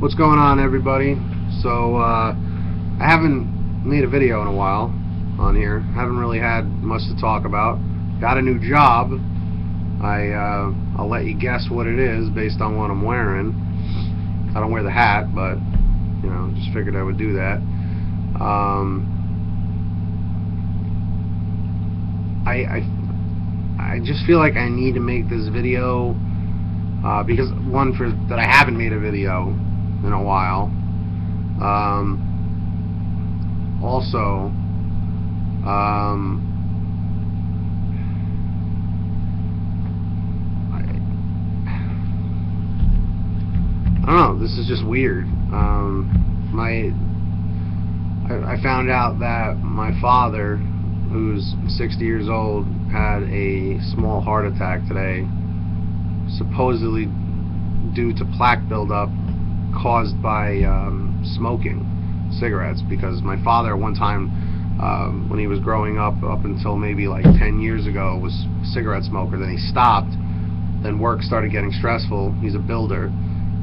What's going on, everybody? So, I haven't made a video in a while on here. Haven't really had much to talk about. Got a new job. I'll let you guess what it is based on what I'm wearing. I don't wear the hat, but, you know, just figured I would do that. I just feel like I need to make this video because that I haven't made a video in a while. Also, I don't know. This is just weird. I found out that my father, who's 60 years old, had a small heart attack today, supposedly due to plaque buildup caused by smoking cigarettes. Because my father, one time when he was growing up until maybe like 10 years ago, was a cigarette smoker. Then he stopped. Then work started getting stressful. He's a builder,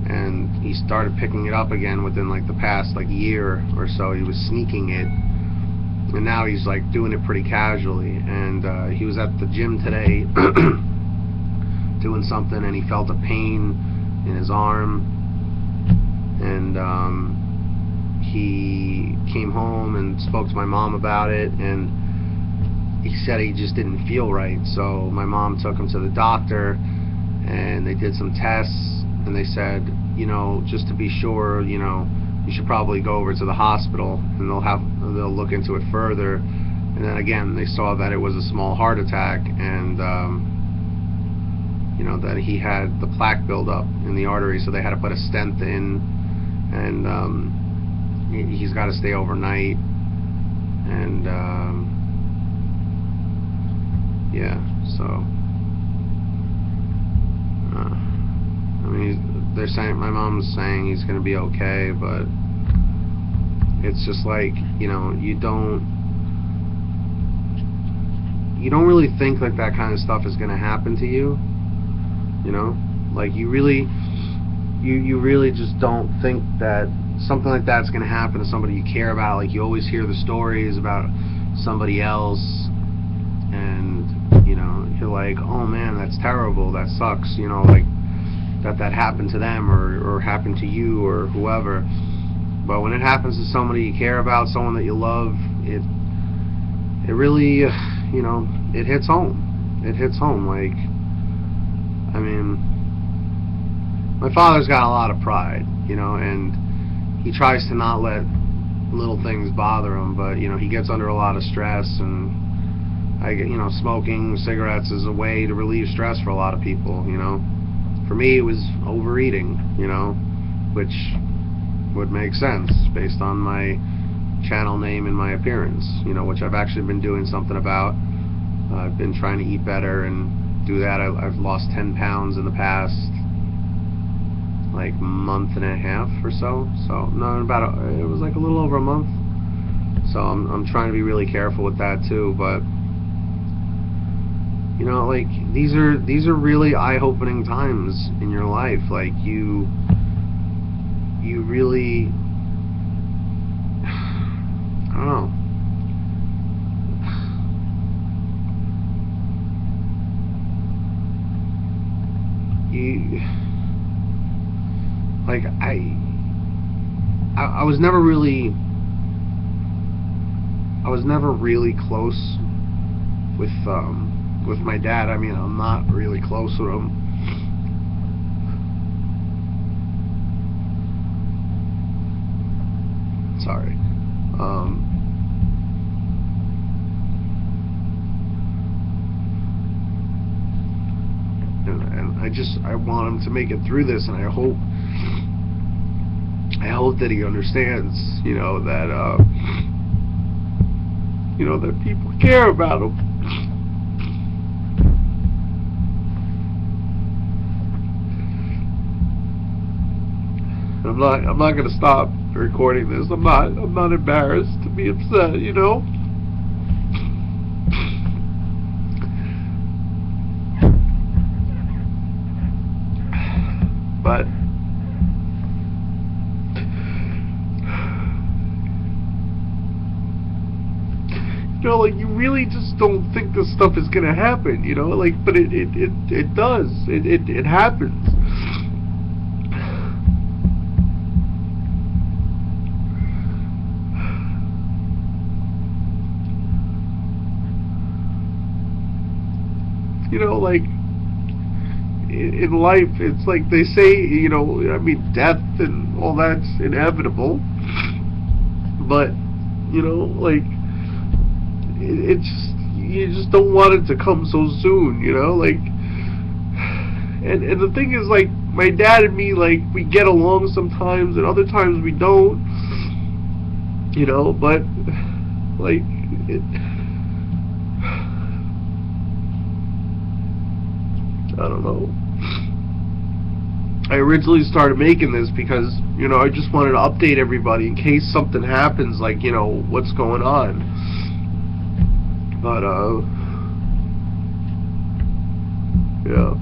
and he started picking it up again within like the past year or so. He was sneaking it, and now he's like doing it pretty casually. And he was at the gym today doing something, and he felt a pain in his arm, and he came home and spoke to my mom about it, and he said he just didn't feel right. So my mom took him to the doctor, and they did some tests, and they said, you know, just to be sure, you know, you should probably go over to the hospital, and they'll look into it further. And then again, they saw that it was a small heart attack, and you know, that he had the plaque buildup in the artery, so they had to put a stent in, and he's got to stay overnight. And yeah, so I mean, they're saying, my mom's saying he's going to be okay, but it's just like, you know, you don't really think like that kind of stuff is going to happen to you, you know, like you really just don't think that something like that's going to happen to somebody you care about. Like, you always hear the stories about somebody else, and, you know, you're like, oh man, that's terrible, that sucks, you know, like that happened to them, or happened to you, or whoever. But when it happens to somebody you care about, someone that you love, it really, you know, it hits home. It hits home. Like, I mean, my father's got a lot of pride, you know, and he tries to not let little things bother him, but, you know, he gets under a lot of stress, and you know, smoking cigarettes is a way to relieve stress for a lot of people, you know. For me, it was overeating, you know, which would make sense based on my channel name and my appearance, you know, which I've actually been doing something about. I've been trying to eat better and do that. I've lost 10 pounds in the past like month and a half or so. So no, it was like a little over a month. So I'm trying to be really careful with that too. But, you know, like, these are really eye-opening times in your life. Like, you really, I don't know. Like, I was never really close with my dad. I mean, I'm not really close with him. Sorry. And I want him to make it through this, and I hope that he understands, you know, that you know, that people care about him. I'm not gonna stop recording this. I'm not embarrassed to be upset, you know. But know, like, you really just don't think this stuff is gonna happen, you know, like, but it does. It happens. You know, like, in life, it's like they say, you know, I mean, death and all that's inevitable, but, you know, like, it's just, you just don't want it to come so soon, you know, like, and the thing is, like, my dad and me, like, we get along sometimes, and other times we don't, you know, but, like, I don't know. I originally started making this because, you know, I just wanted to update everybody in case something happens, like, you know, what's going on. But, yeah.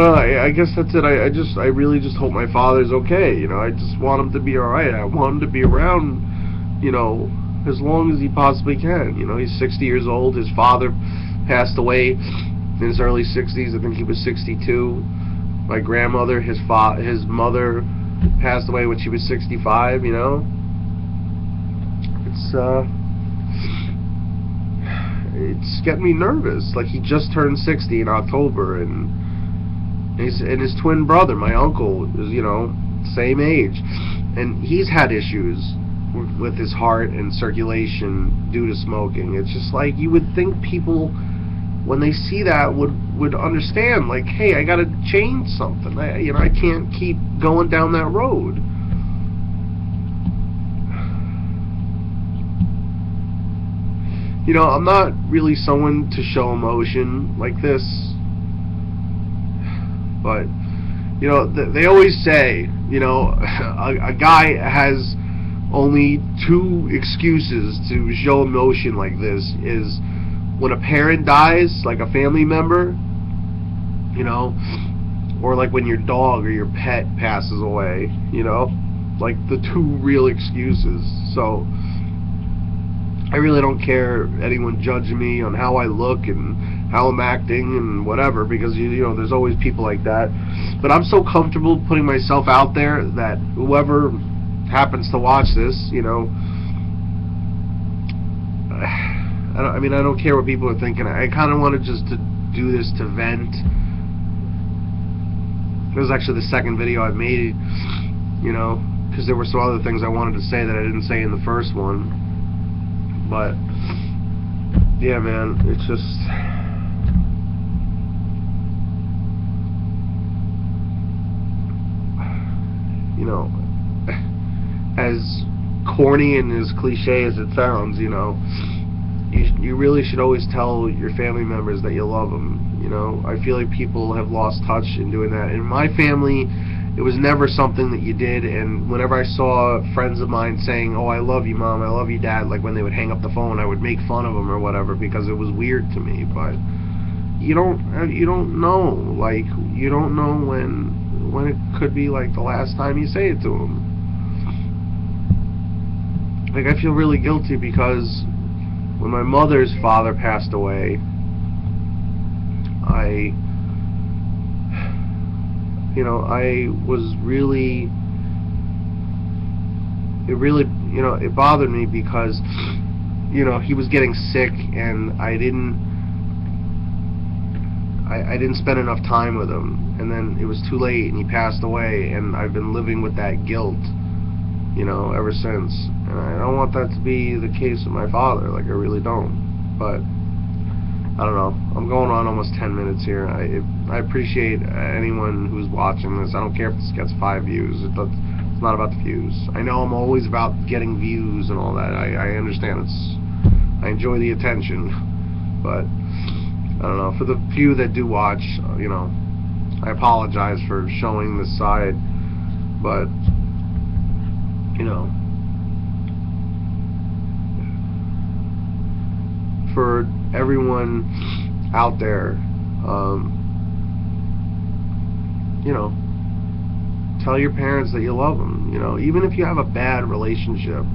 I guess that's it. I really just hope my father's okay, you know. I just want him to be alright. I want him to be around, you know, as long as he possibly can. You know, he's 60 years old. His father passed away in his early 60s. I think he was 62. My grandmother, his mother passed away when she was 65, you know. It's getting me nervous. Like, he just turned 60 in October, and his twin brother, my uncle, is, you know, same age, and he's had issues with his heart and circulation due to smoking. It's just like, you would think people, when they see that, would understand, like, hey, I gotta change something. I can't keep going down that road. You know, I'm not really someone to show emotion like this, but, you know, they always say, you know, a guy has only two excuses to show emotion like this, is when a parent dies, like a family member, you know, or like when your dog or your pet passes away, you know, like the two real excuses. So I really don't care anyone judging me on how I look and how I'm acting and whatever, because you know, there's always people like that. But I'm so comfortable putting myself out there that whoever happens to watch this, you know, I mean, I don't care what people are thinking. I kind of wanted just to do this to vent. It was actually the second video I made, you know, because there were some other things I wanted to say that I didn't say in the first one. But, yeah, man, it's just, you know, as corny and as cliche as it sounds, you know, you really should always tell your family members that you love them, you know. I feel like people have lost touch in doing that. In my family, it was never something that you did, and whenever I saw friends of mine saying, oh, I love you, Mom, I love you, Dad, like when they would hang up the phone, I would make fun of them or whatever, because it was weird to me. But you don't know, like, you don't know when it could be like the last time you say it to them. Like, I feel really guilty because when my mother's father passed away, I was really, it bothered me because, you know, he was getting sick, and I didn't spend enough time with him, and then it was too late, and he passed away, and I've been living with that guilt, you know, ever since. And I don't want that to be the case with my father, like, I really don't. But I don't know, I'm going on almost 10 minutes here. I appreciate anyone who's watching this. I don't care if this gets 5 views. It's not about the views. I know I'm always about getting views and all that. I understand. I enjoy the attention. But I don't know, for the few that do watch, you know, I apologize for showing this side. But, you know, for everyone out there, you know, tell your parents that you love them, you know, even if you have a bad relationship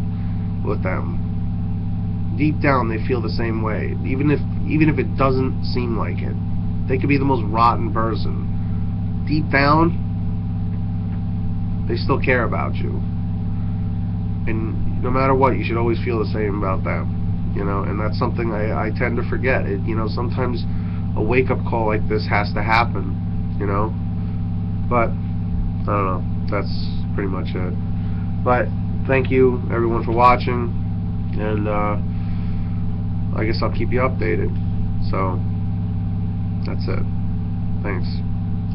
with them. deep down they feel the same way, even if it doesn't seem like it. They could be the most rotten person. Deep down, they still care about you. And no matter what, you should always feel the same about them. You know, and that's something I tend to forget. You know, sometimes a wake-up call like this has to happen, you know. But I don't know. That's pretty much it. But thank you everyone for watching, and I guess I'll keep you updated. So that's it. Thanks.